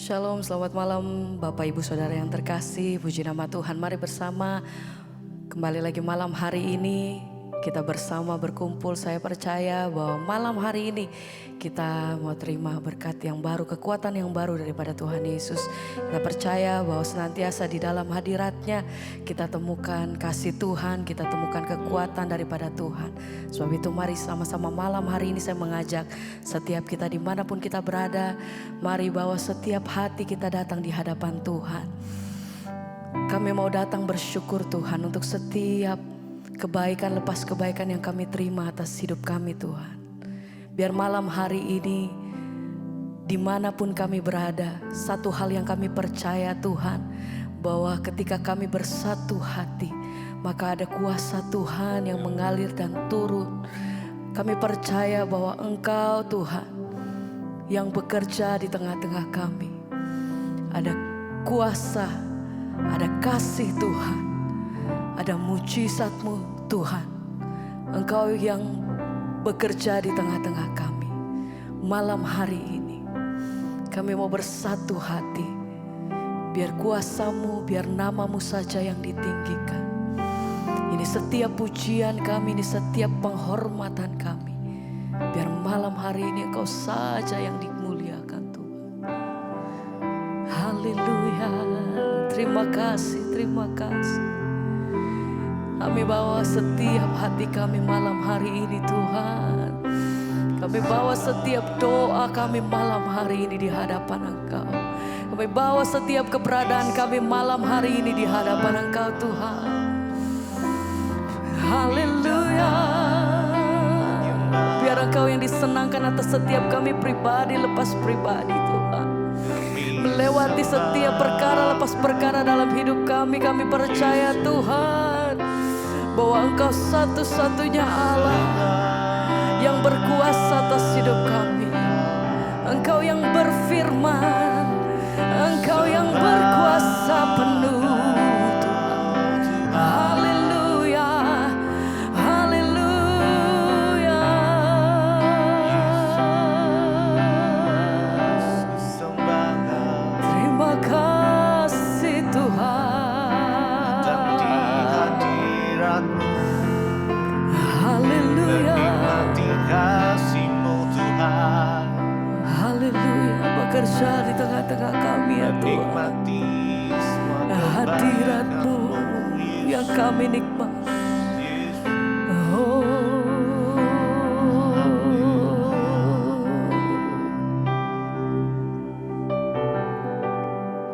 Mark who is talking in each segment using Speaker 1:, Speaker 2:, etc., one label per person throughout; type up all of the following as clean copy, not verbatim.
Speaker 1: Shalom, selamat malam Bapak Ibu Saudara yang terkasih. Puji nama Tuhan, mari bersama kembali lagi malam hari ini. Kita bersama berkumpul, saya percaya bahwa malam hari ini kita mau terima berkat yang baru, kekuatan yang baru daripada Tuhan Yesus. Kita percaya bahwa senantiasa di dalam hadirat-Nya kita temukan kasih Tuhan, kita temukan kekuatan daripada Tuhan. Sebab itu mari sama-sama malam hari ini saya mengajak setiap kita dimanapun kita berada, mari bawa setiap hati kita datang di hadapan Tuhan. Kami mau datang bersyukur Tuhan untuk setiap kebaikan lepas kebaikan yang kami terima atas hidup kami Tuhan. Biar malam hari ini dimanapun kami berada, satu hal yang kami percaya Tuhan, bahwa ketika kami bersatu hati, maka ada kuasa Tuhan yang mengalir dan turun. Kami percaya bahwa Engkau Tuhan yang bekerja di tengah-tengah kami. Ada kuasa, ada kasih Tuhan, ada mujizat-Mu Tuhan. Engkau yang bekerja di tengah-tengah kami. Malam hari ini kami mau bersatu hati. Biar kuasa-Mu, biar nama-Mu saja yang ditinggikan. Ini setiap pujian kami, ini setiap penghormatan kami. Biar malam hari ini Engkau saja yang dimuliakan Tuhan. Haleluya. Terima kasih, terima kasih. Kami bawa setiap hati kami malam hari ini Tuhan. Kami bawa setiap doa kami malam hari ini di hadapan Engkau. Kami bawa setiap keberadaan kami malam hari ini di hadapan Engkau Tuhan. Haleluya. Biar Engkau yang disenangkan atas setiap kami pribadi lepas pribadi Tuhan. Melewati setiap perkara lepas perkara dalam hidup kami. Kami percaya Tuhan bahwa Engkau satu-satunya Allah yang berkuasa atas hidup kami. Engkau yang berfirman, Engkau yang berkuasa penuh Tuhan. Haleluya, haleluya. Terima kasih Tuhan. Haleluya. Haleluya. Bekerja di tengah-tengah kami ya Tuhan. Hadirat-Mu yang kami nikmati.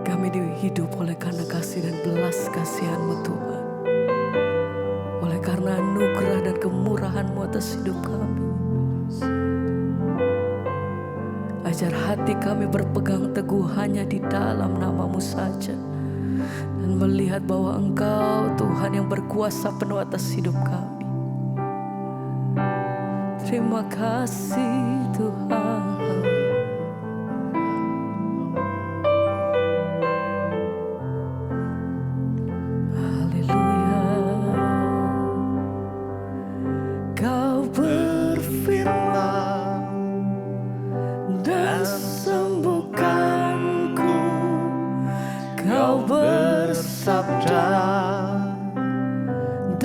Speaker 1: Kami hidup oleh karena kasih dan belas kasihan-Mu Tuhan. Oleh karena anugerah dan kemurahan-Mu atas hidup kami. Ajar hati kami berpegang teguh hanya di dalam nama-Mu saja. Dan melihat bahwa Engkau Tuhan yang berkuasa penuh atas hidup kami. Terima kasih Tuhan.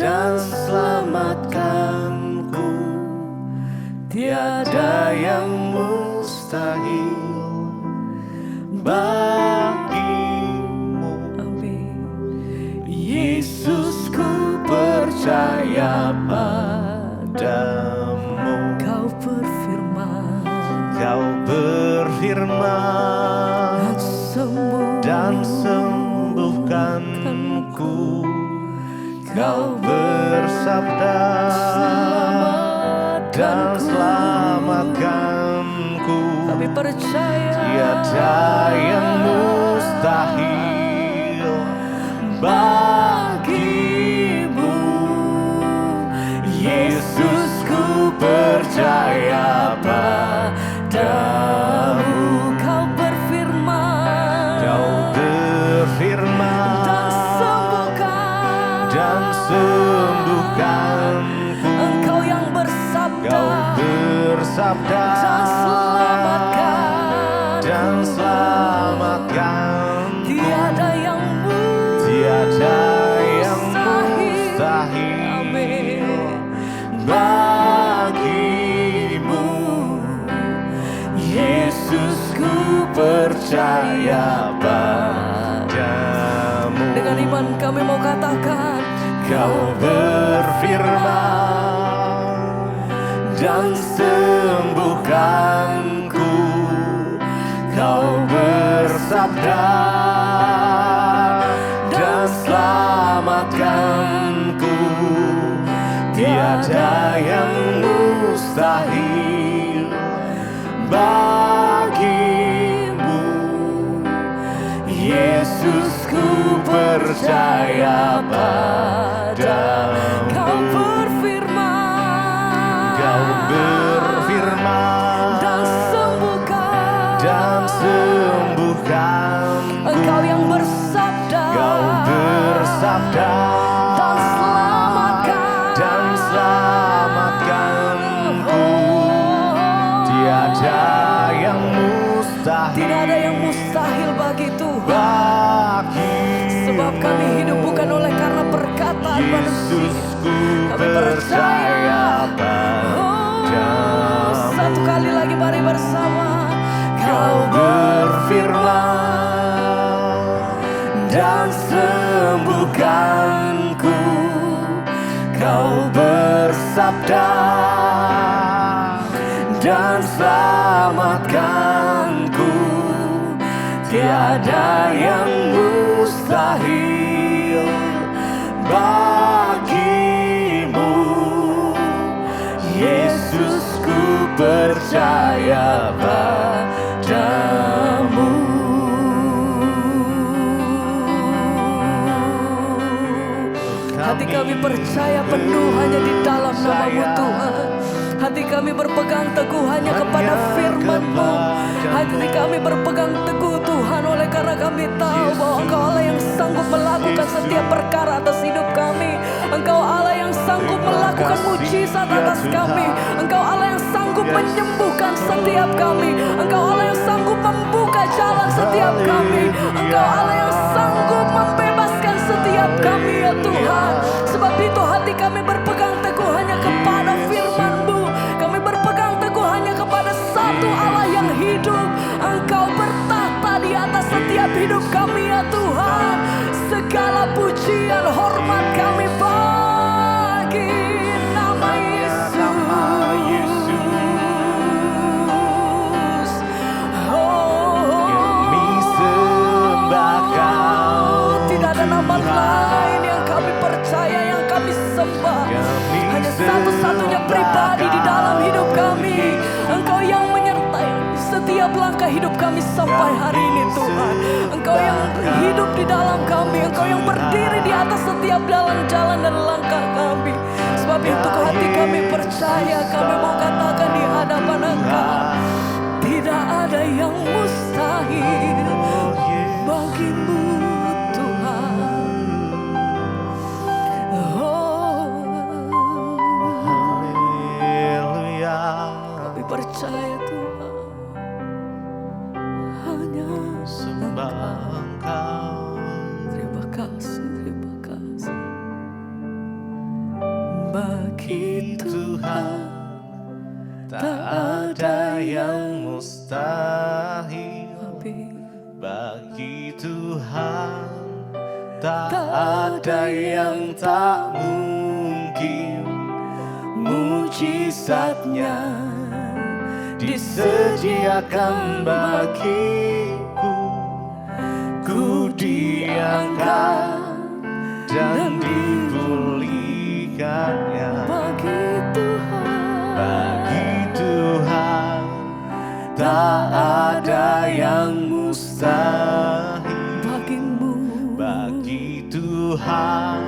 Speaker 2: Dan selamatkanku, tiada yang mustahil bagimu.
Speaker 1: Amin.
Speaker 2: Yesus, ku percaya padamu.
Speaker 1: Kau berfirman,
Speaker 2: Kau berfirman dan sembuhkanku. Kau bersabda dan selamatkanku.
Speaker 1: kami percaya
Speaker 2: Tiada yang mustahil bagimu. Yesus, ku percaya padamu.
Speaker 1: Kau berfirman,
Speaker 2: dan sembuhkanku.
Speaker 1: Engkau yang bersabda,
Speaker 2: dan selamatkan. padamu.
Speaker 1: Dengan iman kami mau katakan,
Speaker 2: Kau berfirman dan sembuhkanku. Kau bersabda dan selamatkanku. Tiada yang mustahil bagimu. Yesus, ku percaya padamu.
Speaker 1: Kau berfirman,
Speaker 2: Kau berfirman
Speaker 1: dan sembuhkan.
Speaker 2: dan sembuhkanku.
Speaker 1: Engkau yang bersabda,
Speaker 2: Kau bersabda
Speaker 1: dan selamatkan.
Speaker 2: dan selamatkanku. Tiada yang mustahil
Speaker 1: Tidak ada yang mustahil bagi Tuhan.
Speaker 2: bagi
Speaker 1: Sebab kami hidup bukan oleh karena perkataan manusia.
Speaker 2: Yesus, ku
Speaker 1: Kami percaya.
Speaker 2: padamu.
Speaker 1: Satu kali lagi mari bersama.
Speaker 2: Kau berfirman dan sembuhkanku. Kau bersabda dan selamatkanku. Tiada yang mustahil bagimu. Yesus, ku percaya padamu.
Speaker 1: Hati kami percaya penuh hanya di dalam nama-Mu Tuhan. Hati kami berpegang teguh hanya kepada firman-Mu. Hati kami berpegang teguh Tuhan oleh karena kami tahu bahwa Engkau Allah yang sanggup melakukan setiap perkara atas hidup kami. Engkau Allah yang sanggup melakukan mujizat atas kami. Engkau Allah yang sanggup menyembuhkan setiap kami. Engkau Allah yang sanggup membuka jalan setiap kami. Engkau Allah yang sanggup membebaskan setiap kami ya Tuhan. Sebab itu hati kami berpegang teguh hanya kepada firman-Mu. Kami berpegang teguh hanya kepada satu Allah yang hidup. Engkau bertahta di atas setiap hidup kami ya Tuhan. Segala pujian hormat kami bagi nama Yesus.
Speaker 2: Kami sembah Kau,
Speaker 1: Tidak ada nama
Speaker 2: Tuhan.
Speaker 1: lain yang kami percaya, yang kami sembah.
Speaker 2: Kami
Speaker 1: Hanya satu-satunya pribadi di dalam hidup kami. Engkau yang menyertai setiap langkah hidup kami sampai hari ini Tuhan. Engkau yang hidup di dalam kami. Engkau yang berdiri di atas setiap jalan-jalan dan langkah kami. Sebab itu hati kami percaya, kami mau katakan di hadapan Engkau, tidak ada yang mustahil bagimu Tuhan.
Speaker 2: Haleluya.
Speaker 1: Kami percaya Tuhan, hanya
Speaker 2: Sembah Engkau.
Speaker 1: terima kasih, terima kasih. Bagi
Speaker 2: Tuhan, tak ada yang mustahil. Bagi Tuhan, tak ada yang tak mungkin. Mujizatnya disediakan bagiku. Ku diangkat dan dipulihkannya.
Speaker 1: bagi Tuhan,
Speaker 2: Bagi Tuhan, tak ada yang mustahil.
Speaker 1: bagimu.
Speaker 2: Bagi Tuhan,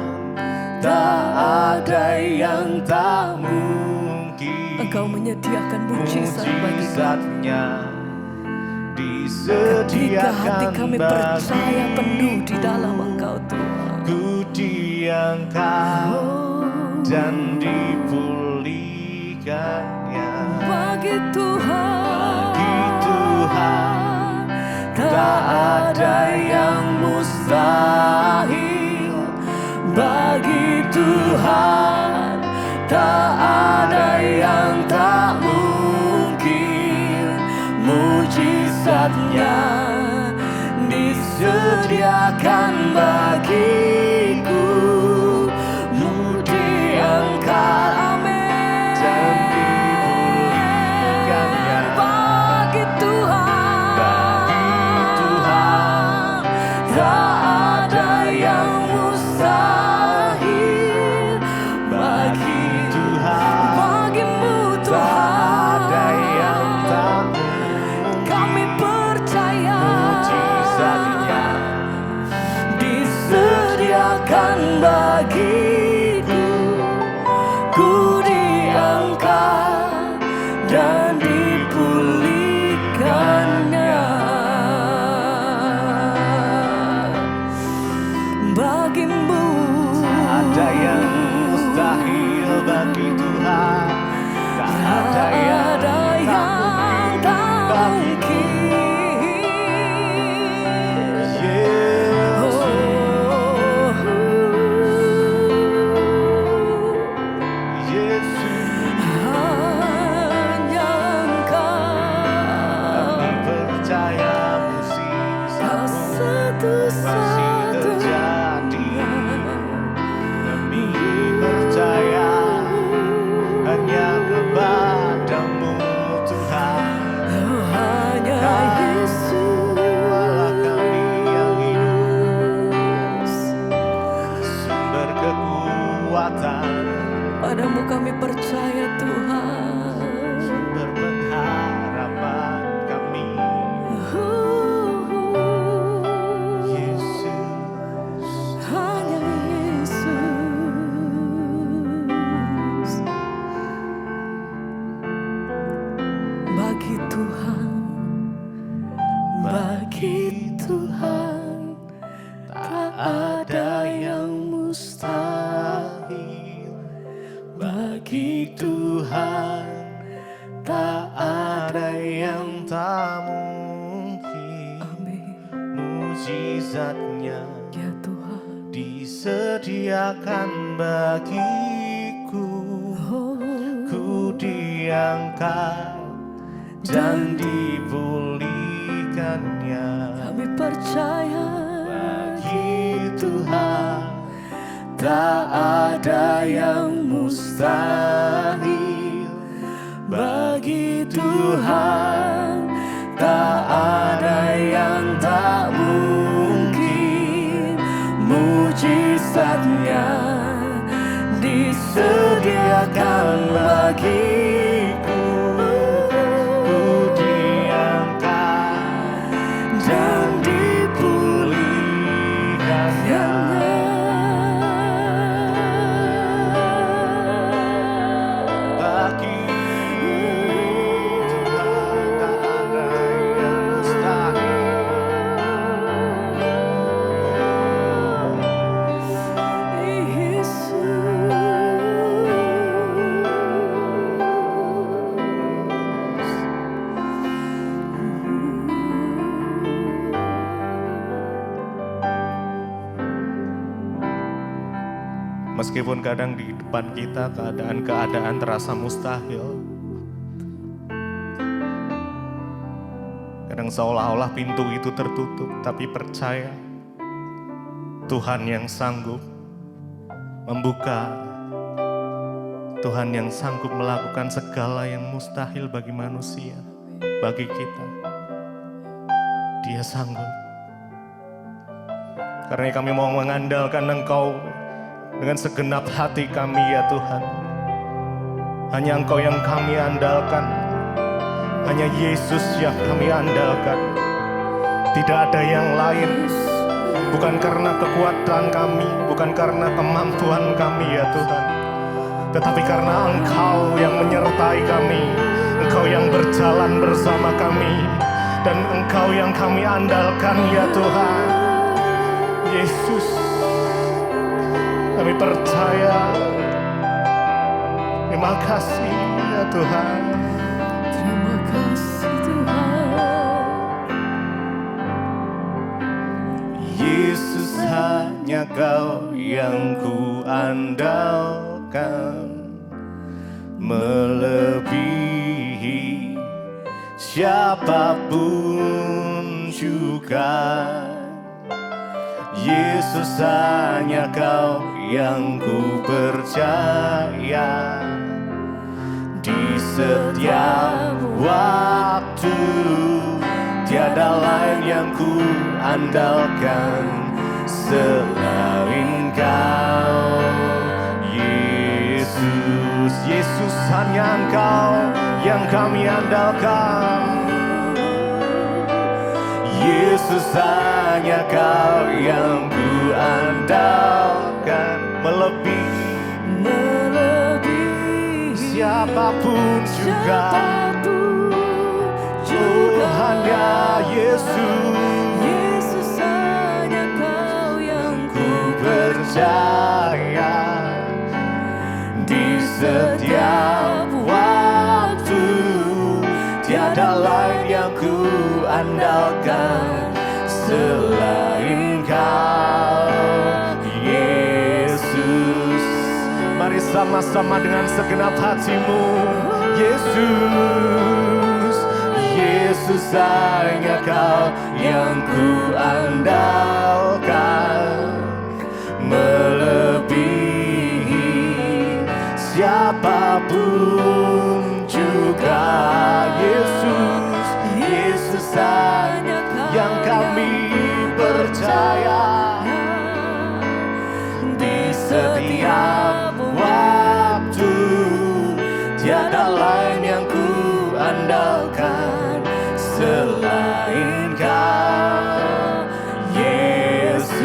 Speaker 2: tak ada yang tak mungkin.
Speaker 1: Engkau menyediakan mujizat bagi kami.
Speaker 2: Mujizatnya
Speaker 1: Ketika hati
Speaker 2: disediakan
Speaker 1: kami percaya penuh di dalam Engkau Tuhan.
Speaker 2: Ku diangkat dan dipulihkannya.
Speaker 1: Bagi Tuhan,
Speaker 2: Bagi Tuhan, tak ada yang mustahil. Bagi Tuhan, tak ada yang tak mungkin. Mujizatnya disediakan bagiku, mu diangkat dan dipulihkannya.
Speaker 1: Bagi Tuhan
Speaker 2: tak ada yang mustahil. Bagi Tuhan,
Speaker 1: bagimu
Speaker 2: tak
Speaker 1: Tuhan,
Speaker 2: ada yang tak mungkin.
Speaker 1: kami percaya
Speaker 2: Mujizatnya disediakan bagiku, ku diangkat dan dipulihkannya.
Speaker 1: bagimu.
Speaker 2: Ada yang mustahil bagi Tuhan, tak ada yang tak mungkin. Yesus, Yesus,
Speaker 1: Hanya Engkau
Speaker 2: kami percaya mujizatmu masih terjadi. Kami percaya hanya kepadamu Tuhan.
Speaker 1: hanya Yesus.
Speaker 2: Allah kami yang hidup, sumber kekuatan,
Speaker 1: Padamu kami percaya Tuhan.
Speaker 2: sumber pengharapan kami. Yesus,
Speaker 1: Hanya Yesus. Bagi Tuhan, bagi Tuhan, tak ada yang
Speaker 2: mustahil. Bagi Tuhan, tak ada yang tak mungkin.
Speaker 1: Amin.
Speaker 2: Mujizatnya
Speaker 1: Ya Tuhan.
Speaker 2: disediakan bagiku,
Speaker 1: Oh,
Speaker 2: ku diangkat dan dipulihkannya.
Speaker 1: kami percaya
Speaker 2: Bagi Tuhan, tak ada yang mustahil. Bagi Tuhan, tak ada yang tak mungkin. Mujizatnya disediakan bagiku, ku diangkat dan dipulihkannya. Bagi Tuhan, tak ada yang mustahil. Meskipun kadang di depan kita keadaan-keadaan terasa mustahil, kadang seolah-olah pintu itu tertutup, tapi percaya Tuhan yang sanggup membuka, Tuhan yang sanggup melakukan segala yang mustahil bagi manusia, bagi kita. Dia sanggup. Karena kami mau mengandalkan Engkau dengan segenap hati kami ya Tuhan. Hanya Engkau yang kami andalkan, hanya Yesus yang kami andalkan. Tidak ada yang lain. Bukan karena kekuatan kami, bukan karena kemampuan kami ya Tuhan, tetapi karena Engkau yang menyertai kami, Engkau yang berjalan bersama kami, dan Engkau yang kami andalkan ya Tuhan. Yesus, kami percaya. Terima kasih ya Tuhan.
Speaker 1: terima kasih Tuhan.
Speaker 2: Yesus, hanya Kau yang ku andalkan, melebihi siapapun juga. Yesus hanya Kau yang ku percaya. Di setiap waktu tiada lain yang ku andalkan selain Kau, Yesus. Yesus hanya Engkau yang kami andalkan. Yesus hanya Kau yang ku andalkan, melebihi siapapun juga. Oh, hanya Yesus
Speaker 1: hanya Kau yang
Speaker 2: ku percaya. Di setiap waktu tiada lain yang ku andalkan selain Kau, Yesus. Mari sama-sama dengan segenap hatimu. Yesus, Yesus hanya Kau yang ku andalkan, melebihi siapapun juga. Yesus, Yesus hanya yang kami percaya. Di setiap waktu tiada lain yang ku andalkan selain Kau, Yesus.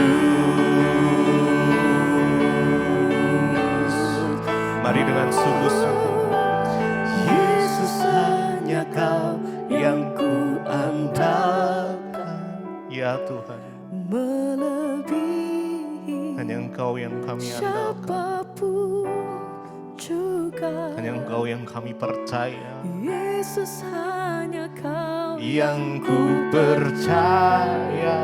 Speaker 2: Mari dengan sungguh-sungguh. Yesus hanya Kau yang ku andalkan. Ya Tuhan,
Speaker 1: melebihi
Speaker 2: hanya Engkau yang kami andalkan,
Speaker 1: siapapun juga.
Speaker 2: hanya Engkau yang kami percaya.
Speaker 1: Yesus hanya Kau
Speaker 2: Yang ku percaya.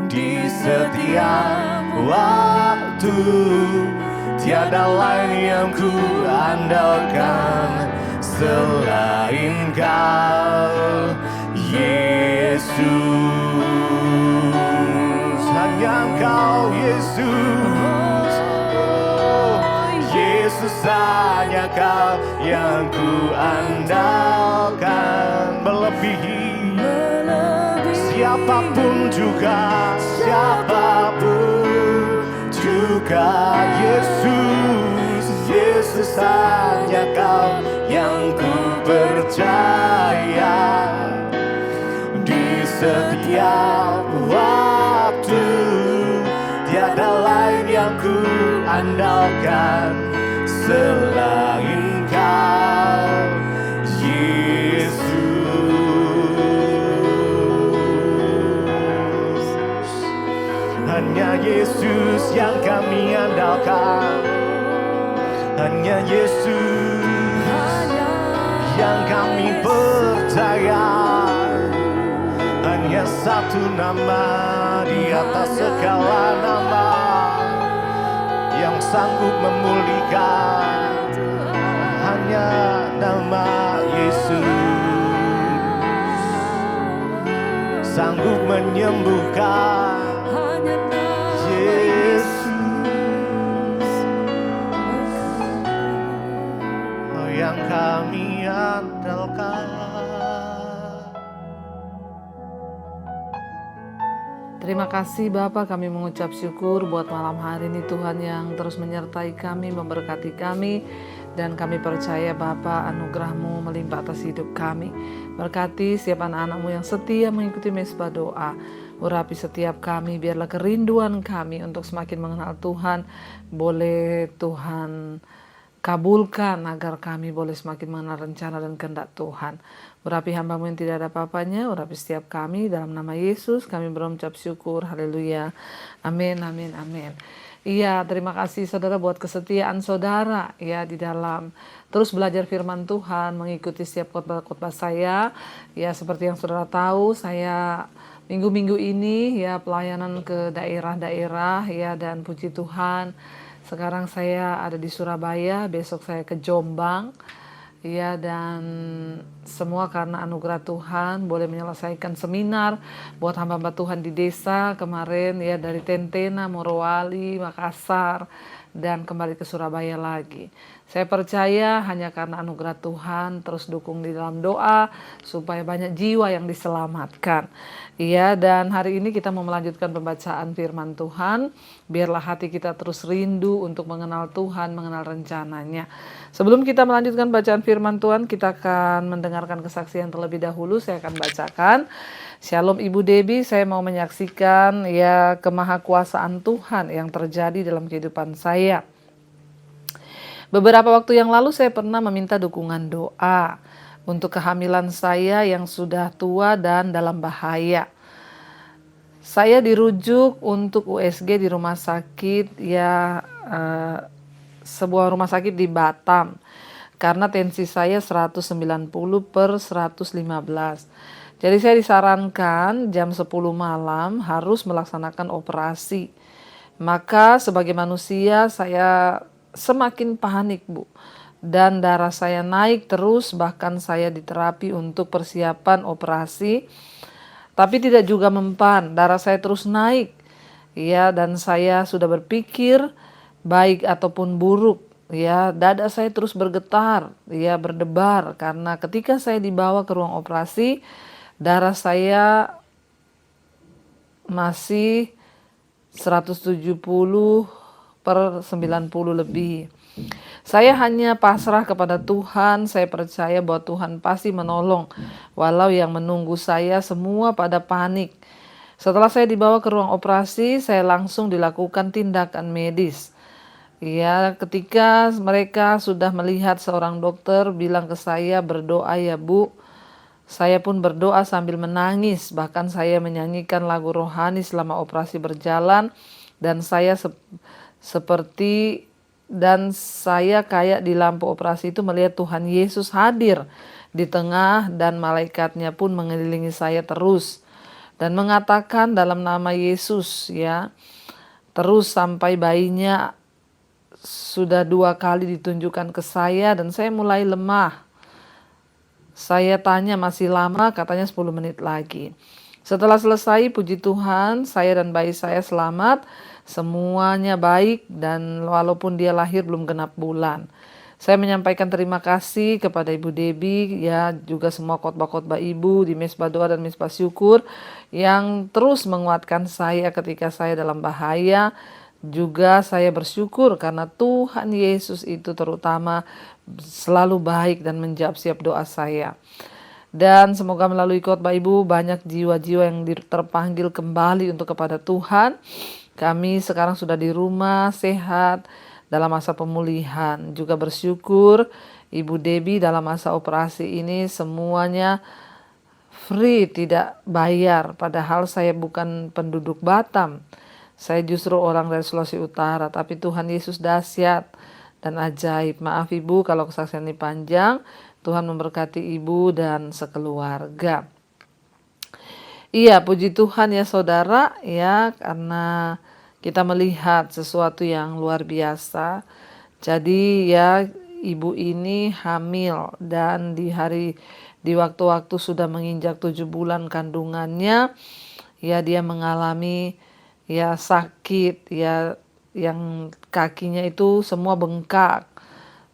Speaker 2: Di setiap waktu tiada lain yang ku andalkan selain Kau, Yesus. Hanya Engkau, Yesus. Oh, Yesus hanya Kau yang ku andalkan, melebihi siapapun juga, siapapun juga. Yesus, Yesus hanya Kau yang ku percaya. Di setiap waktu tiada lain yang ku andalkan selain Kau, Yesus. Hanya Yesus yang kami andalkan. Hanya Yesus yang kami percaya. Hanya satu nama di atas segala nama yang sanggup memulihkan. Hanya nama Yesus sanggup menyembuhkan. Yesus, oh yang kami andalkan.
Speaker 3: Terima kasih Bapa, kami mengucap syukur buat malam hari ini Tuhan yang terus menyertai kami, memberkati kami. Dan kami percaya Bapa, anugerah-Mu melimpah atas hidup kami. Berkati setiap anak-anak-Mu yang setia mengikuti mesbah doa. Urapi setiap kami, biarlah kerinduan kami untuk semakin mengenal Tuhan boleh Tuhan kabulkan, agar kami boleh semakin mengenal rencana dan kehendak Tuhan. Urapi hamba-Mu yang tidak ada apa-apanya, urapi setiap kami, dalam nama Yesus kami berucap syukur, haleluya, amin, amin, amin. Iya, terima kasih saudara buat kesetiaan saudara ya di dalam terus belajar firman Tuhan, mengikuti setiap khotbah-khotbah saya. Ya, seperti yang saudara tahu, saya minggu-minggu ini ya pelayanan ke daerah-daerah ya, dan puji Tuhan sekarang saya ada di Surabaya, besok saya ke Jombang Ya, dan semua karena anugerah Tuhan boleh menyelesaikan seminar buat hamba-hamba Tuhan di desa kemarin ya, dari Tentena, Morowali, Makassar, dan kembali ke Surabaya lagi. Saya percaya hanya karena anugerah Tuhan, terus dukung di dalam doa supaya banyak jiwa yang diselamatkan. Iya, dan hari ini kita mau melanjutkan pembacaan firman Tuhan. Biarlah hati kita terus rindu untuk mengenal Tuhan, mengenal rencananya. Sebelum kita melanjutkan bacaan firman Tuhan, kita akan mendengarkan kesaksian terlebih dahulu. Saya akan bacakan. Shalom Ibu Debbie, saya mau menyaksikan ya kemahakuasaan Tuhan yang terjadi dalam kehidupan saya. Beberapa waktu yang lalu saya pernah meminta dukungan doa untuk kehamilan saya yang sudah tua dan dalam bahaya. Saya dirujuk untuk USG di rumah sakit ya sebuah rumah sakit di Batam karena tensi saya 190/115. Jadi saya disarankan jam 10 malam harus melaksanakan operasi. Maka sebagai manusia saya semakin panik, Bu. Dan darah saya naik terus, bahkan saya diterapi untuk persiapan operasi. Tapi tidak juga mempan, darah saya terus naik. Ya, dan saya sudah berpikir baik ataupun buruk, ya, dada saya terus bergetar, ya, berdebar karena ketika saya dibawa ke ruang operasi, darah saya masih 170/90 lebih. Saya hanya pasrah kepada Tuhan, saya percaya bahwa Tuhan pasti menolong, walau yang menunggu saya semua pada panik. Setelah saya dibawa ke ruang operasi, saya langsung dilakukan tindakan medis. Ya, ketika mereka sudah melihat seorang dokter bilang ke saya, berdoa ya Bu. Saya pun berdoa sambil menangis, bahkan saya menyanyikan lagu rohani selama operasi berjalan dan saya kayak di lampu operasi itu melihat Tuhan Yesus hadir di tengah dan malaikatnya pun mengelilingi saya terus dan mengatakan dalam nama Yesus ya, terus sampai bayinya sudah 2 kali ditunjukkan ke saya dan saya mulai lemah. Saya tanya masih lama, katanya 10 menit lagi. Setelah selesai, puji Tuhan, saya dan bayi saya selamat, semuanya baik dan walaupun dia lahir belum genap bulan. Saya menyampaikan terima kasih kepada Ibu Debbie, ya juga semua khotbah-khotbah Ibu di Mesbah Doa dan Mesbah Syukur yang terus menguatkan saya ketika saya dalam bahaya. Juga saya bersyukur karena Tuhan Yesus itu terutama selalu baik dan menjawab siap doa saya. Dan semoga melalui khotbah Ibu banyak jiwa-jiwa yang terpanggil kembali untuk kepada Tuhan. Kami sekarang sudah di rumah sehat dalam masa pemulihan. Juga bersyukur Ibu Debbie dalam masa operasi ini semuanya free, tidak bayar. Padahal saya bukan penduduk Batam. Saya justru orang dari Sulawesi Utara, tapi Tuhan Yesus dahsyat dan ajaib. Maaf Ibu kalau kesaksian ini panjang. Tuhan memberkati Ibu dan sekeluarga. Iya, puji Tuhan ya saudara, ya karena kita melihat sesuatu yang luar biasa. Jadi ya Ibu ini hamil dan di waktu-waktu sudah menginjak 7 bulan kandungannya, ya dia mengalami ya sakit ya yang kakinya itu semua bengkak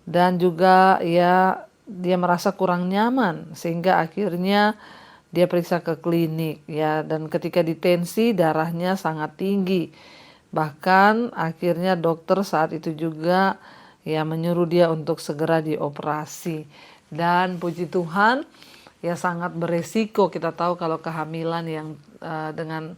Speaker 3: dan juga ya dia merasa kurang nyaman sehingga akhirnya dia periksa ke klinik ya, dan ketika ditensi darahnya sangat tinggi, bahkan akhirnya dokter saat itu juga ya menyuruh dia untuk segera dioperasi. Dan puji Tuhan ya sangat beresiko, kita tahu kalau kehamilan yang dengan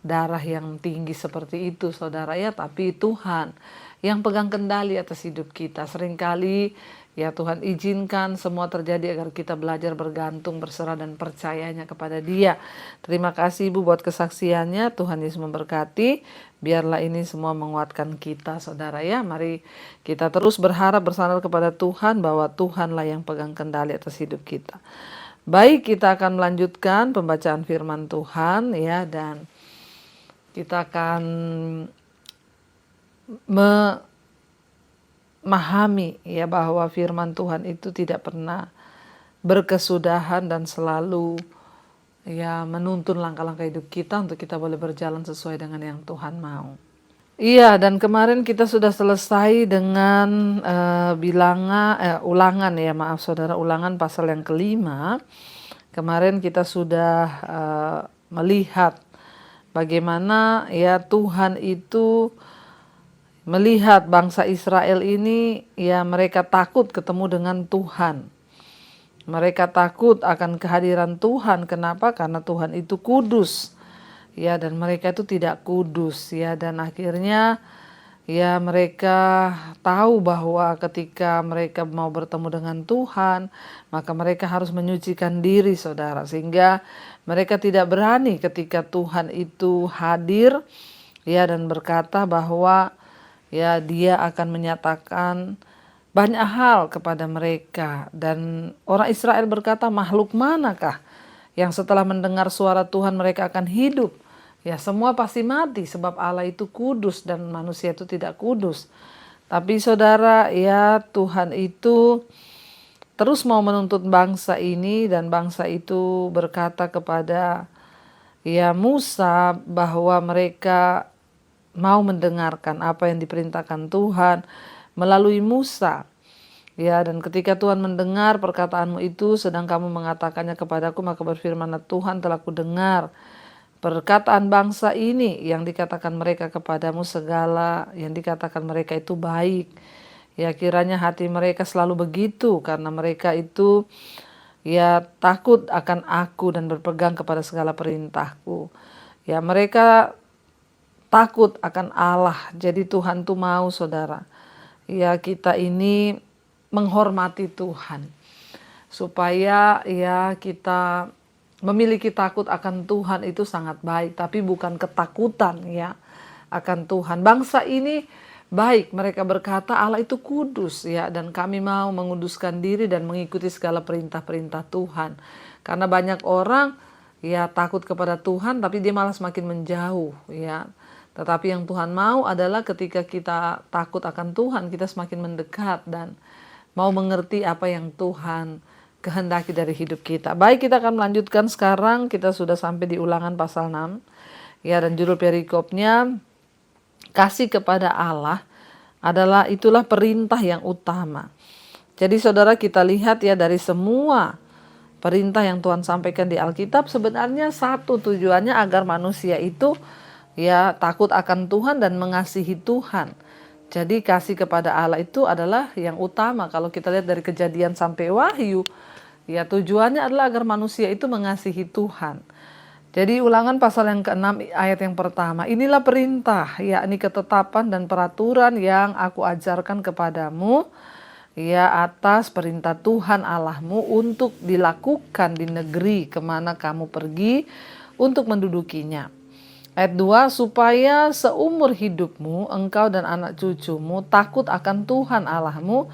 Speaker 3: darah yang tinggi seperti itu saudara ya, tapi Tuhan yang pegang kendali atas hidup kita. Seringkali ya Tuhan izinkan semua terjadi agar kita belajar bergantung, berserah dan percayanya kepada Dia. Terima kasih Ibu buat kesaksiannya. Tuhan Yesus memberkati. Biarlah ini semua menguatkan kita saudara ya. Mari kita terus berharap bersandar kepada Tuhan bahwa Tuhanlah yang pegang kendali atas hidup kita. Baik, kita akan melanjutkan pembacaan firman Tuhan ya, dan kita akan memahami ya bahwa firman Tuhan itu tidak pernah berkesudahan dan selalu ya menuntun langkah-langkah hidup kita untuk kita boleh berjalan sesuai dengan yang Tuhan mau. Iya, dan kemarin kita sudah selesai dengan ulangan ya, maaf saudara, ulangan pasal yang kelima. Kemarin kita sudah melihat bagaimana ya Tuhan itu melihat bangsa Israel ini ya mereka takut ketemu dengan Tuhan. Mereka takut akan kehadiran Tuhan. Kenapa? Karena Tuhan itu kudus. Ya, dan mereka itu tidak kudus ya, dan akhirnya ya mereka tahu bahwa ketika mereka mau bertemu dengan Tuhan, maka mereka harus menyucikan diri, saudara, sehingga mereka tidak berani ketika Tuhan itu hadir ya dan berkata bahwa ya Dia akan menyatakan banyak hal kepada mereka. Dan orang Israel berkata, makhluk manakah yang setelah mendengar suara Tuhan mereka akan hidup? Ya, semua pasti mati sebab Allah itu kudus dan manusia itu tidak kudus. Tapi saudara, ya Tuhan itu terus mau menuntut bangsa ini, dan bangsa itu berkata kepada ya Musa bahwa mereka mau mendengarkan apa yang diperintahkan Tuhan melalui Musa. Ya, dan ketika Tuhan mendengar perkataanmu itu, sedang kamu mengatakannya kepadaku, maka berfirmanlah Tuhan, telah kudengar perkataan bangsa ini yang dikatakan mereka kepadamu, segala yang dikatakan mereka itu baik. Ya, kiranya hati mereka selalu begitu, karena mereka itu ya takut akan aku dan berpegang kepada segala perintahku. Ya, mereka takut akan Allah. Jadi Tuhan tuh mau, saudara, ya kita ini menghormati Tuhan, supaya ya kita memiliki takut akan Tuhan itu sangat baik, tapi bukan ketakutan ya akan Tuhan. Bangsa ini baik, mereka berkata Allah itu kudus ya, dan kami mau menguduskan diri dan mengikuti segala perintah-perintah Tuhan. Karena banyak orang ya takut kepada Tuhan tapi dia malah semakin menjauh ya. Tetapi yang Tuhan mau adalah ketika kita takut akan Tuhan, kita semakin mendekat dan mau mengerti apa yang Tuhan kehendaki dari hidup kita. Baik, kita akan melanjutkan sekarang. Kita sudah sampai di Ulangan pasal 6. Ya, dan judul perikopnya, kasih kepada Allah adalah itulah perintah yang utama. Jadi saudara, kita lihat ya dari semua perintah yang Tuhan sampaikan di Alkitab, sebenarnya satu tujuannya agar manusia itu ya takut akan Tuhan dan mengasihi Tuhan. Jadi kasih kepada Allah itu adalah yang utama. Kalau kita lihat dari Kejadian sampai Wahyu, ya tujuannya adalah agar manusia itu mengasihi Tuhan. Jadi Ulangan pasal yang ke-6 ayat yang pertama, inilah perintah, yakni ketetapan dan peraturan yang aku ajarkan kepadamu, ya atas perintah Tuhan Allahmu untuk dilakukan di negeri kemana kamu pergi untuk mendudukinya. Ayat 2, supaya seumur hidupmu engkau dan anak cucumu takut akan Tuhan Allahmu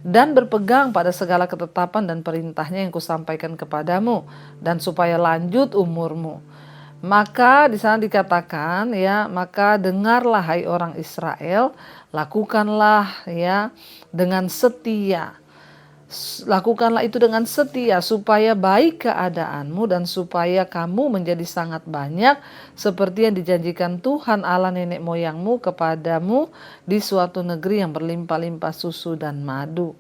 Speaker 3: dan berpegang pada segala ketetapan dan perintahnya yang kusampaikan kepadamu, dan supaya lanjut umurmu. Maka di sana dikatakan ya, maka dengarlah hai orang Israel, lakukanlah ya dengan setia. Lakukanlah itu dengan setia supaya baik keadaanmu dan supaya kamu menjadi sangat banyak seperti yang dijanjikan Tuhan Allah nenek moyangmu kepadamu di suatu negeri yang berlimpah-limpah susu dan madu.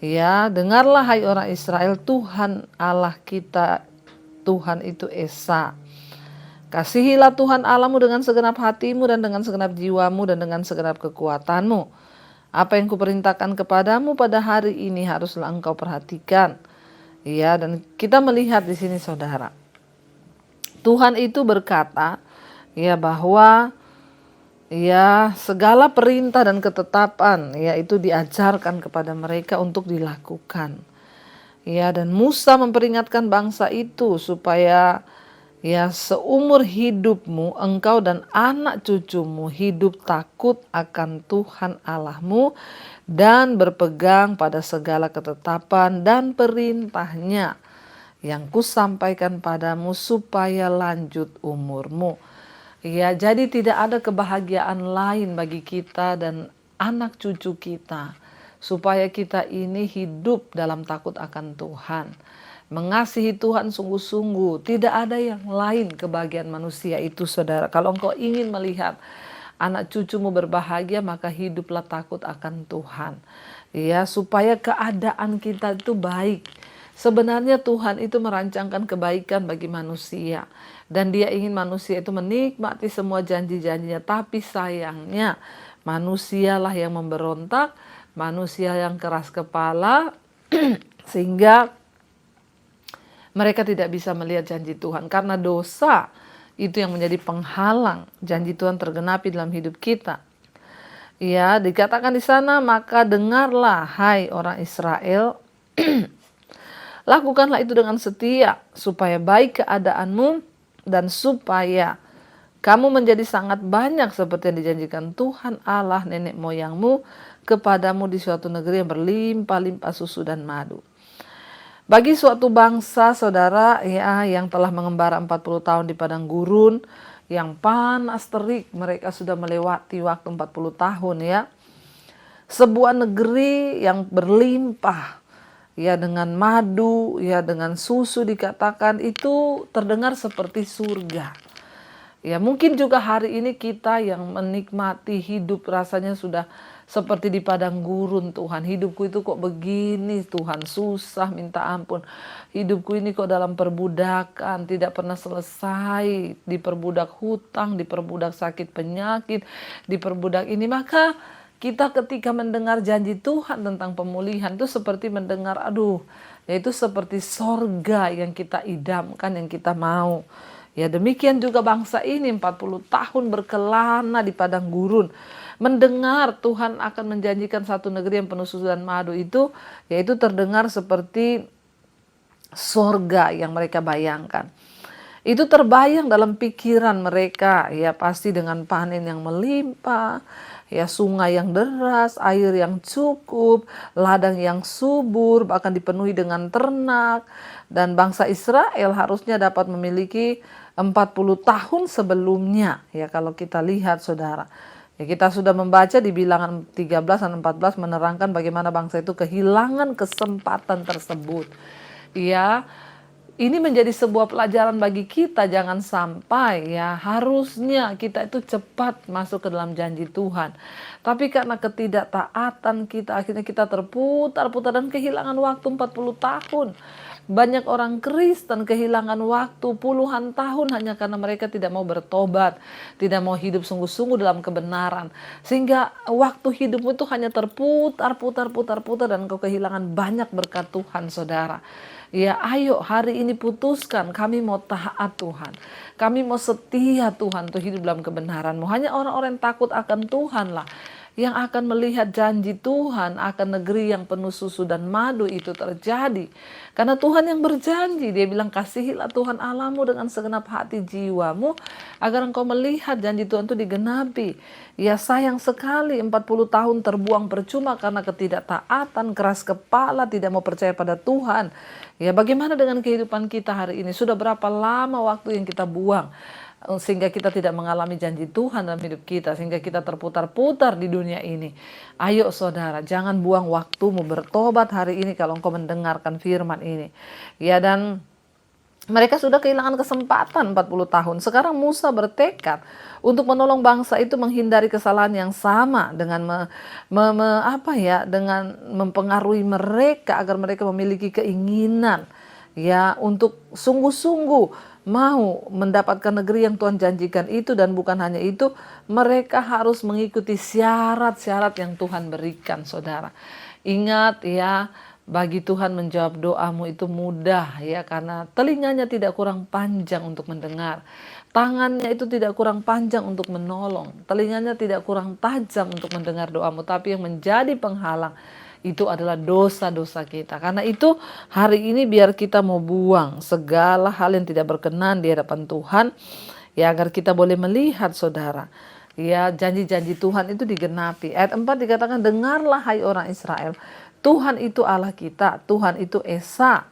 Speaker 3: Ya, dengarlah hai orang Israel, Tuhan Allah kita, Tuhan itu Esa. Kasihilah Tuhan Allahmu dengan segenap hatimu dan dengan segenap jiwamu dan dengan segenap kekuatanmu. Apa yang kuperintahkan kepadamu pada hari ini haruslah engkau perhatikan. Ya, dan kita melihat di sini saudara, Tuhan itu berkata ya bahwa ya segala perintah dan ketetapan ya itu diajarkan kepada mereka untuk dilakukan. Ya, dan Musa memperingatkan bangsa itu supaya ya seumur hidupmu engkau dan anak cucumu hidup takut akan Tuhan Allahmu dan berpegang pada segala ketetapan dan perintahnya yang kusampaikan padamu supaya lanjut umurmu. Ya, jadi tidak ada kebahagiaan lain bagi kita dan anak cucu kita supaya kita ini hidup dalam takut akan Tuhan. Mengasihi Tuhan sungguh-sungguh. Tidak ada yang lain kebahagiaan manusia itu, saudara. Kalau engkau ingin melihat anak cucumu berbahagia, maka hiduplah takut akan Tuhan. Ya, supaya keadaan kita itu baik. Sebenarnya Tuhan itu merancangkan kebaikan bagi manusia. Dan Dia ingin manusia itu menikmati semua janji-janjinya. Tapi sayangnya manusialah yang memberontak, manusia yang keras kepala, sehingga mereka tidak bisa melihat janji Tuhan. Karena dosa itu yang menjadi penghalang janji Tuhan tergenapi dalam hidup kita. Ya, dikatakan di sana, maka dengarlah hai orang Israel, lakukanlah itu dengan setia, supaya baik keadaanmu dan supaya kamu menjadi sangat banyak seperti yang dijanjikan Tuhan Allah nenek moyangmu kepadamu di suatu negeri yang berlimpah-limpah susu dan madu. Bagi suatu bangsa, saudara, ya, yang telah mengembara 40 tahun di padang gurun, yang panas terik, mereka sudah melewati waktu 40 tahun, ya. Sebuah negeri yang berlimpah, ya, dengan madu, ya, dengan susu, dikatakan itu terdengar seperti surga. Ya, mungkin juga hari ini kita yang menikmati hidup rasanya sudah seperti di padang gurun. Tuhan, hidupku itu kok begini, Tuhan, susah minta ampun. Hidupku ini kok dalam perbudakan, tidak pernah selesai, diperbudak hutang, diperbudak sakit penyakit, diperbudak ini. Maka kita ketika mendengar janji Tuhan tentang pemulihan itu seperti mendengar, yaitu seperti sorga yang kita idamkan, yang kita mau. Ya, demikian juga bangsa ini 40 tahun berkelana di padang gurun. Mendengar Tuhan akan menjanjikan satu negeri yang penuh susu dan madu itu, yaitu terdengar seperti sorga yang mereka bayangkan. Itu terbayang dalam pikiran mereka, ya, pasti dengan panen yang melimpah, ya, sungai yang deras, air yang cukup, ladang yang subur, bahkan dipenuhi dengan ternak. Dan bangsa Israel harusnya dapat memiliki 40 tahun sebelumnya, ya, kalau kita lihat, saudara. Ya, kita sudah membaca di Bilangan 13 dan 14 menerangkan bagaimana bangsa itu kehilangan kesempatan tersebut. Ya, ini menjadi sebuah pelajaran bagi kita, jangan sampai, ya, harusnya kita itu cepat masuk ke dalam janji Tuhan. Tapi karena ketidaktaatan kita, akhirnya kita terputar-putar dan kehilangan waktu 40 tahun. Banyak orang Kristen kehilangan waktu puluhan tahun hanya karena mereka tidak mau bertobat, tidak mau hidup sungguh-sungguh dalam kebenaran. Sehingga waktu hidupmu itu hanya terputar dan kau kehilangan banyak berkat Tuhan, saudara. Ya, ayo hari ini putuskan, kami mau taat Tuhan. Kami mau setia Tuhan untuk hidup dalam kebenaran-Mu. Hanya orang-orang yang takut akan Tuhan lah yang akan melihat janji Tuhan akan negeri yang penuh susu dan madu itu terjadi. Karena Tuhan yang berjanji, Dia bilang, kasihilah Tuhan Allahmu dengan segenap hati jiwamu, agar engkau melihat janji Tuhan itu digenapi. Ya, sayang sekali 40 tahun terbuang percuma karena ketidaktaatan, keras kepala, tidak mau percaya pada Tuhan. Ya, bagaimana dengan kehidupan kita hari ini? Sudah berapa lama waktu yang kita buang sehingga kita tidak mengalami janji Tuhan dalam hidup kita, sehingga kita terputar-putar di dunia ini. Ayo saudara, jangan buang waktumu, bertobat hari ini kalau engkau mendengarkan firman ini. Ya, dan mereka sudah kehilangan kesempatan 40 tahun. Sekarang Musa bertekad untuk menolong bangsa itu menghindari kesalahan yang sama dengan dengan mempengaruhi mereka agar mereka memiliki keinginan, ya, untuk sungguh-sungguh mau mendapatkan negeri yang Tuhan janjikan itu. Dan bukan hanya itu, mereka harus mengikuti syarat-syarat yang Tuhan berikan, saudara. Ingat, ya, bagi Tuhan menjawab doamu itu mudah, ya, karena telinganya tidak kurang panjang untuk mendengar, tangannya itu tidak kurang panjang untuk menolong, telinganya tidak kurang tajam untuk mendengar doamu. Tapi yang menjadi penghalang itu adalah dosa-dosa kita. Karena itu hari ini biar kita mau buang segala hal yang tidak berkenan di hadapan Tuhan, ya, agar kita boleh melihat, saudara, ya, janji-janji Tuhan itu digenapi. Ayat 4 dikatakan, dengarlah hai orang Israel, Tuhan itu Allah kita, Tuhan itu Esa.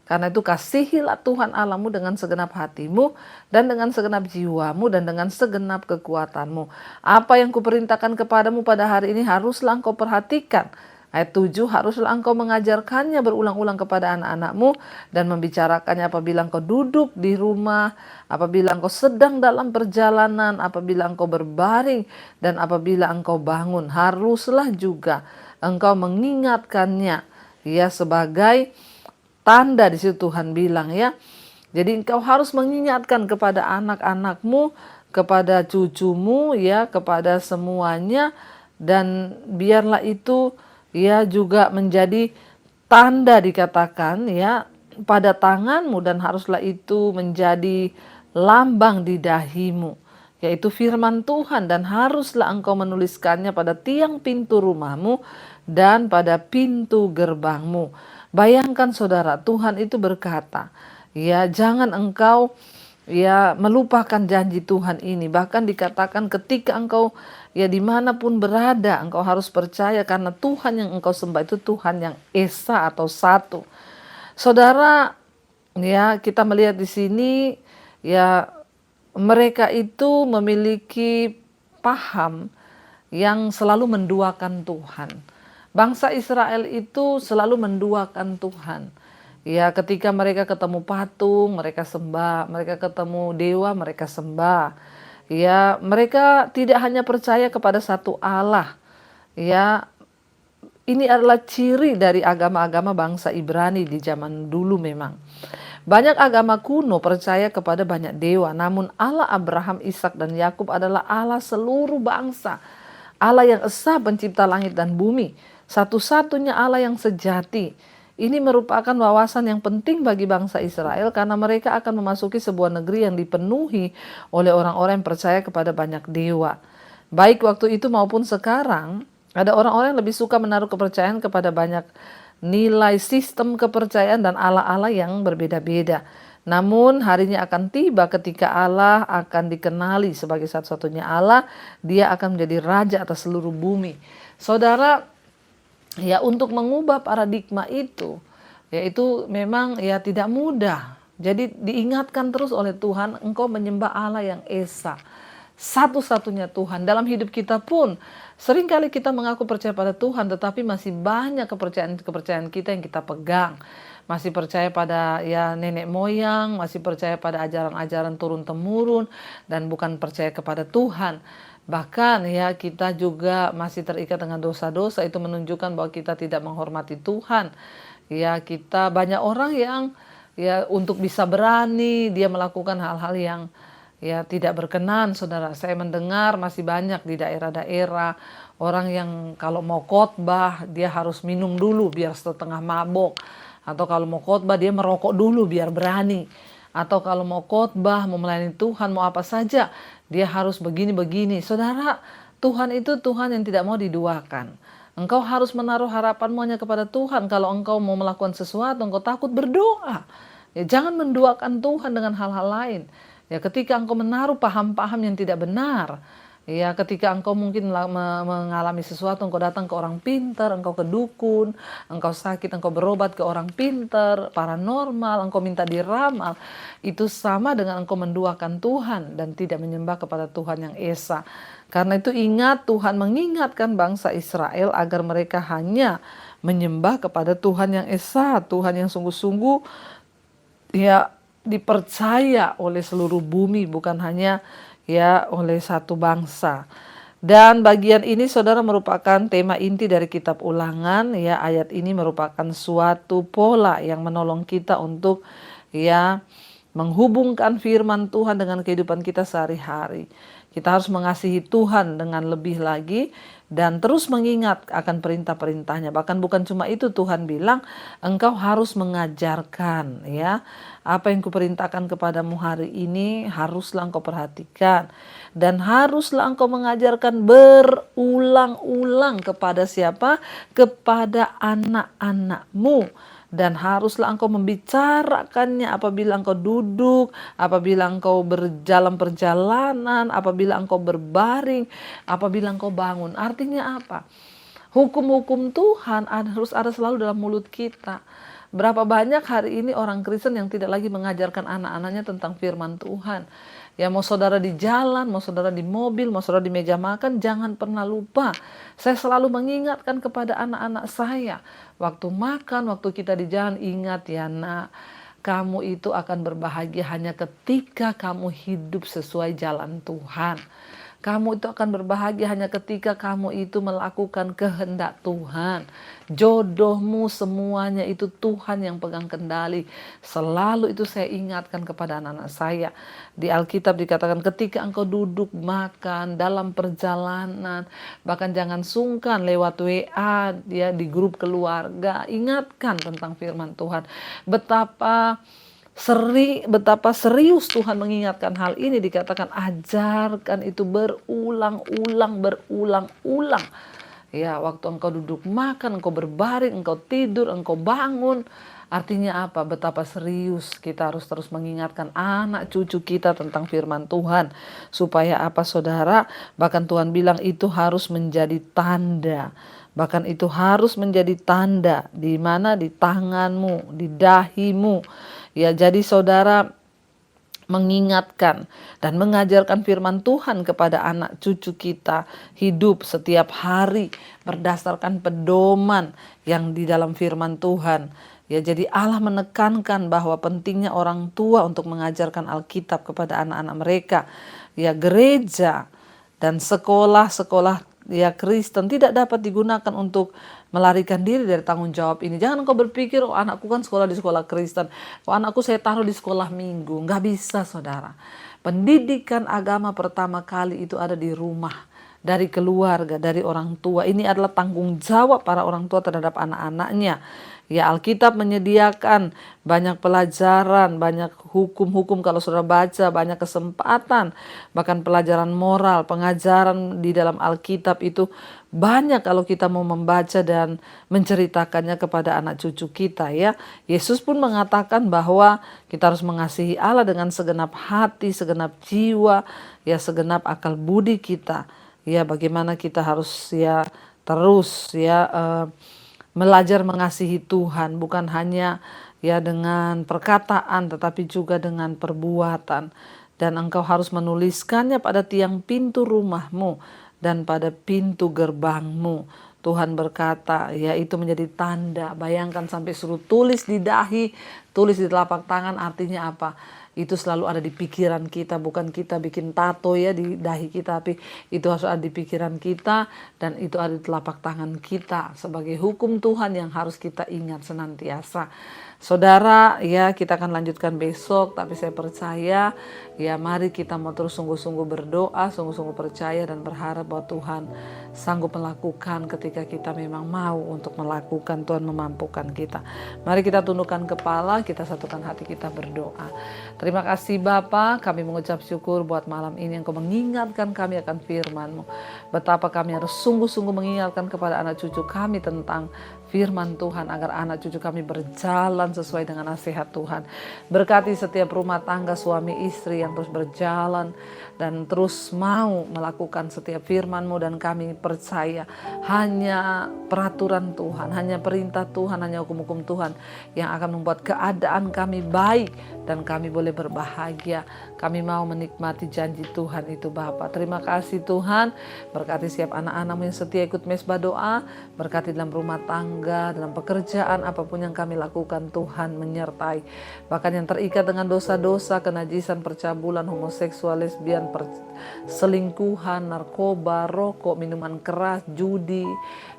Speaker 3: Karena itu kasihilah Tuhan Allahmu dengan segenap hatimu dan dengan segenap jiwamu dan dengan segenap kekuatanmu. Apa yang kuperintahkan kepadamu pada hari ini haruslah engkau perhatikan Ayat 7, haruslah engkau mengajarkannya berulang-ulang kepada anak-anakmu dan membicarakannya apabila engkau duduk di rumah, apabila engkau sedang dalam perjalanan, apabila engkau berbaring, dan apabila engkau bangun. Haruslah juga engkau mengingatkannya, ya, sebagai tanda. Di situ Tuhan bilang, ya. Jadi engkau harus mengingatkan kepada anak-anakmu, kepada cucumu, ya, kepada semuanya, dan biarlah itu, ya, juga menjadi tanda, dikatakan, ya, pada tanganmu, dan haruslah itu menjadi lambang di dahimu, yaitu firman Tuhan, dan haruslah engkau menuliskannya pada tiang pintu rumahmu dan pada pintu gerbangmu. Bayangkan saudara, Tuhan itu berkata, ya, jangan engkau, ya, melupakan janji Tuhan ini. Bahkan dikatakan ketika engkau, ya, dimanapun berada, engkau harus percaya karena Tuhan yang engkau sembah itu Tuhan yang esa atau satu. Saudara, ya, kita melihat di sini, ya, mereka itu memiliki paham yang selalu menduakan Tuhan. Bangsa Israel itu selalu menduakan Tuhan. Ya, ketika mereka ketemu patung, mereka sembah. Mereka ketemu dewa, mereka sembah. Ya, mereka tidak hanya percaya kepada satu Allah. Ya, ini adalah ciri dari agama-agama bangsa Ibrani di zaman dulu memang. Banyak agama kuno percaya kepada banyak dewa, namun Allah Abraham, Ishak, dan Yakub adalah Allah seluruh bangsa. Allah yang esa pencipta langit dan bumi, satu-satunya Allah yang sejati. Ini merupakan wawasan yang penting bagi bangsa Israel karena mereka akan memasuki sebuah negeri yang dipenuhi oleh orang-orang yang percaya kepada banyak dewa. Baik waktu itu maupun sekarang, ada orang-orang yang lebih suka menaruh kepercayaan kepada banyak nilai sistem kepercayaan dan Allah-Allah yang berbeda-beda. Namun harinya akan tiba ketika Allah akan dikenali sebagai satu-satunya Allah. Dia akan menjadi raja atas seluruh bumi. Saudara, ya, untuk mengubah paradigma itu, yaitu memang, ya, tidak mudah. Jadi diingatkan terus oleh Tuhan, engkau menyembah Allah yang esa, satu-satunya Tuhan. Dalam hidup kita pun seringkali kita mengaku percaya pada Tuhan, tetapi masih banyak kepercayaan kita yang kita pegang. Masih percaya pada, ya, nenek moyang, masih percaya pada ajaran-ajaran turun-temurun, dan bukan percaya kepada Tuhan. Bahkan, ya, kita juga masih terikat dengan dosa-dosa. Itu menunjukkan bahwa kita tidak menghormati Tuhan. Ya, kita banyak orang yang, ya, untuk bisa berani dia melakukan hal-hal yang, ya, tidak berkenan. Saudara, saya mendengar masih banyak di daerah-daerah orang yang kalau mau khotbah dia harus minum dulu biar setengah mabok, atau kalau mau khotbah dia merokok dulu biar berani, atau kalau mau khotbah, mau melayani Tuhan, mau apa saja dia harus begini-begini. Saudara, Tuhan itu Tuhan yang tidak mau diduakan. Engkau harus menaruh harapanmu hanya kepada Tuhan. Kalau engkau mau melakukan sesuatu, engkau takut, berdoa. Ya, jangan menduakan Tuhan dengan hal-hal lain. Ya, ketika engkau menaruh paham-paham yang tidak benar, ya, ketika engkau mungkin mengalami sesuatu, engkau datang ke orang pintar, engkau ke dukun, engkau sakit, engkau berobat ke orang pintar, paranormal, engkau minta diramal, itu sama dengan engkau menduakan Tuhan dan tidak menyembah kepada Tuhan yang esa. Karena itu ingat, Tuhan mengingatkan bangsa Israel agar mereka hanya menyembah kepada Tuhan yang esa, Tuhan yang sungguh-sungguh, ya, dipercaya oleh seluruh bumi, bukan hanya, ya, oleh satu bangsa. Dan bagian ini, saudara, merupakan tema inti dari kitab Ulangan. Ya, ayat ini merupakan suatu pola yang menolong kita untuk, ya, menghubungkan firman Tuhan dengan kehidupan kita sehari-hari. Kita harus mengasihi Tuhan dengan lebih lagi dan terus mengingat akan perintah-perintahnya. Bahkan bukan cuma itu, Tuhan bilang engkau harus mengajarkan, ya, apa yang kuperintahkan kepadamu hari ini haruslah engkau perhatikan. Dan haruslah engkau mengajarkan berulang-ulang kepada siapa? Kepada anak-anakmu. Dan haruslah engkau membicarakannya apabila engkau duduk, apabila engkau berjalan perjalanan, apabila engkau berbaring, apabila engkau bangun. Artinya apa? Hukum-hukum Tuhan harus ada selalu dalam mulut kita. Berapa banyak hari ini orang Kristen yang tidak lagi mengajarkan anak-anaknya tentang firman Tuhan. Ya, mau saudara di jalan, mau saudara di mobil, mau saudara di meja makan, jangan pernah lupa. Saya selalu mengingatkan kepada anak-anak saya. Waktu makan, waktu kita di jalan, ingat ya nak, kamu itu akan berbahagia hanya ketika kamu hidup sesuai jalan Tuhan. Kamu itu akan berbahagia hanya ketika kamu itu melakukan kehendak Tuhan. Jodohmu semuanya itu Tuhan yang pegang kendali. Selalu itu saya ingatkan kepada anak-anak saya. Di Alkitab dikatakan ketika engkau duduk makan dalam perjalanan, bahkan jangan sungkan lewat WA ya di grup keluarga, ingatkan tentang firman Tuhan. Betapa serius Tuhan mengingatkan hal ini, dikatakan ajarkan itu berulang-ulang. Ya, waktu engkau duduk makan, engkau berbaring, engkau tidur, engkau bangun. Artinya apa? Betapa serius kita harus terus mengingatkan anak cucu kita tentang firman Tuhan. Supaya apa saudara? Bahkan Tuhan bilang itu harus menjadi tanda. Bahkan itu harus menjadi tanda di mana? Di tanganmu, di dahimu. Ya, jadi saudara mengingatkan dan mengajarkan firman Tuhan kepada anak cucu kita hidup setiap hari berdasarkan pedoman yang di dalam firman Tuhan. Ya, jadi Allah menekankan bahwa pentingnya orang tua untuk mengajarkan Alkitab kepada anak-anak mereka. Ya, gereja dan sekolah-sekolah ya Kristen tidak dapat digunakan untuk melarikan diri dari tanggung jawab ini. Jangan engkau berpikir, oh anakku kan sekolah di sekolah Kristen, oh anakku saya taruh di sekolah minggu. Nggak bisa saudara. Pendidikan agama pertama kali itu ada di rumah, dari keluarga, dari orang tua. Ini adalah tanggung jawab para orang tua terhadap anak-anaknya. Ya, Alkitab menyediakan banyak pelajaran, banyak hukum-hukum kalau saudara baca, banyak kesempatan. Bahkan pelajaran moral, pengajaran di dalam Alkitab itu banyak kalau kita mau membaca dan menceritakannya kepada anak cucu kita ya. Yesus pun mengatakan bahwa kita harus mengasihi Allah dengan segenap hati, segenap jiwa, ya segenap akal budi kita. Ya, bagaimana kita harus ya terus ya belajar mengasihi Tuhan, bukan hanya ya dengan perkataan tetapi juga dengan perbuatan. Dan engkau harus menuliskannya pada tiang pintu rumahmu dan pada pintu gerbangmu. Tuhan berkata, ya itu menjadi tanda. Bayangkan sampai suruh tulis di dahi, tulis di telapak tangan, artinya apa? Itu selalu ada di pikiran kita, bukan kita bikin tato ya di dahi kita, tapi itu harus ada di pikiran kita dan itu ada di telapak tangan kita sebagai hukum Tuhan yang harus kita ingat senantiasa. Saudara, ya kita akan lanjutkan besok, tapi saya percaya ya mari kita mau terus sungguh-sungguh berdoa, sungguh-sungguh percaya dan berharap bahwa Tuhan sanggup melakukan ketika kita memang mau untuk melakukan. Tuhan memampukan kita. Mari kita tundukkan kepala, kita satukan hati kita berdoa. Terima kasih Bapa, kami mengucap syukur buat malam ini Engkau mengingatkan kami akan firman-Mu. Betapa kami harus sungguh-sungguh mengingatkan kepada anak cucu kami tentang firman Tuhan agar anak cucu kami berjalan sesuai dengan nasihat Tuhan. Berkati setiap rumah tangga suami istri yang terus berjalan dan terus mau melakukan setiap firman-Mu, dan kami percaya hanya peraturan Tuhan, hanya perintah Tuhan, hanya hukum-hukum Tuhan yang akan membuat keadaan kami baik dan kami boleh berbahagia. Kami mau menikmati janji Tuhan itu Bapa. Terima kasih Tuhan, berkati setiap anak-anak-Mu yang setia ikut mesbah doa, berkati dalam rumah tangga, dalam pekerjaan, apapun yang kami lakukan Tuhan menyertai. Bahkan yang terikat dengan dosa-dosa, kenajisan, percabulan, homoseksual, lesbian, selingkuhan, narkoba, rokok, minuman keras, judi,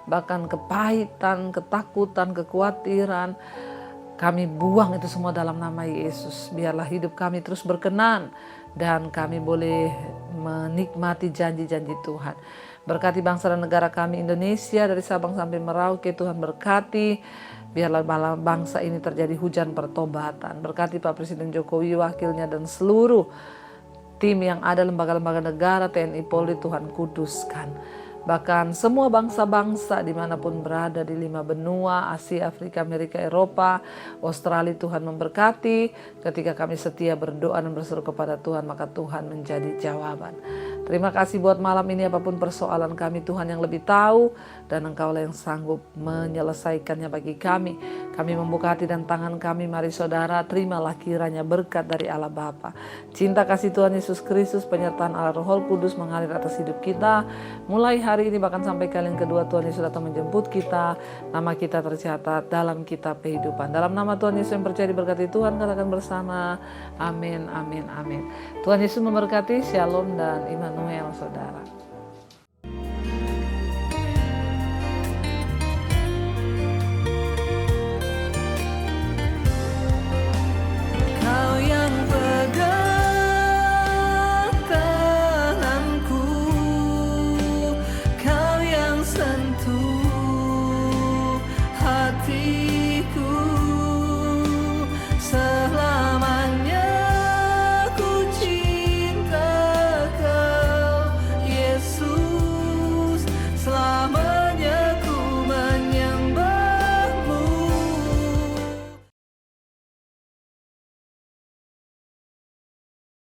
Speaker 3: bahkan kepahitan, ketakutan, kekhawatiran, kami buang itu semua dalam nama Yesus. Biarlah hidup kami terus berkenan dan kami boleh menikmati janji-janji Tuhan. Berkati bangsa dan negara kami Indonesia dari Sabang sampai Merauke. Tuhan berkati. Biarlah bangsa ini terjadi hujan pertobatan. Berkati Pak Presiden Jokowi, wakilnya dan seluruh tim yang ada, lembaga-lembaga negara, TNI, Polri, Tuhan kuduskan. Bahkan semua bangsa-bangsa dimanapun berada di 5 benua, Asia, Afrika, Amerika, Eropa, Australia, Tuhan memberkati. Ketika kami setia berdoa dan berseru kepada Tuhan, maka Tuhan menjadi jawaban. Terima kasih buat malam ini, apapun persoalan kami, Tuhan yang lebih tahu, dan Engkau lah yang sanggup menyelesaikannya bagi kami. Kami membuka hati dan tangan kami, mari saudara, terimalah kiranya berkat dari Allah Bapa. Cinta kasih Tuhan Yesus Kristus, penyertaan Allah Roh Kudus mengalir atas hidup kita. Mulai hari ini bahkan sampai kali yang kedua Tuhan Yesus datang menjemput kita, nama kita tercatat dalam kitab kehidupan. Dalam nama Tuhan Yesus yang percaya diberkati Tuhan, katakan bersama, amin, amin, amin. Tuhan Yesus memberkati, shalom dan Immanuel saudara.